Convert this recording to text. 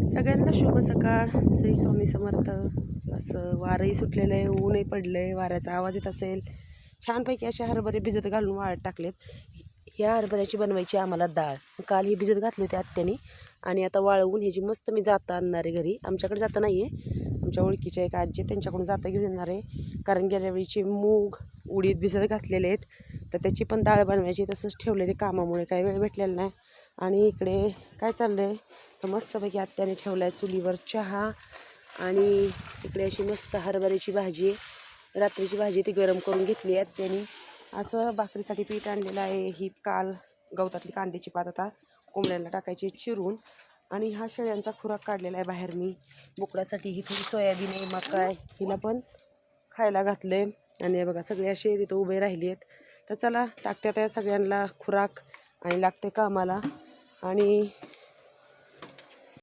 सगळ्यांना शुभ सकाळ. श्री स्वामी समर्थ. असं वारंही सुटलेलं आहे, ऊनही पडलं आहे, वाऱ्याचा आवाज येत असेल. छानपैकी असे हरभरे भिजत घालून वाळत टाकलेत. ह्या हरभऱ्याची बनवायची आम्हाला डाळ. काल ही भिजत घातली होती आत्याने आणि आता वाळवून ह्याची मस्त मी जाता आणणार आहे घरी. आमच्याकडे जाता नाही आहे, आमच्या ओळखीच्या एक आजी त्यांच्याकडून जाता घेऊन येणार आहे. कारण गेल्या वेळीचे मूग उडीद भिजत घातलेले आहेत, तर त्याची पण डाळ बनवायची. तसंच ठेवले ते कामामुळे काही वेळ भेटलेला नाही. आणि इकडे काय चाललं आहे तर मस्तपैकी आत्याने ठेवला आहे चुलीवर चहा. आणि इकडे अशी मस्त हरभऱ्याची भाजी, रात्रीची भाजी ती गरम करून घेतली आहे आत्याने. असं भाकरीसाठी पीठ आणलेलं आहे. ही काल गवतातली कांद्याची पात आता कोंबड्यांना टाकायची चिरून. आणि हा शेळ्यांचा खुराक काढलेला आहे बाहेर मी. बोकडासाठी ही थोडी सोयाबीन आहे, मका आहे, हिला पण खायला घातले. आणि बघा सगळे असे तिथं उभे राहिले आहेत. तर चला टाकत्या त्या सगळ्यांना खुराक आणि लागते कामाला. आणि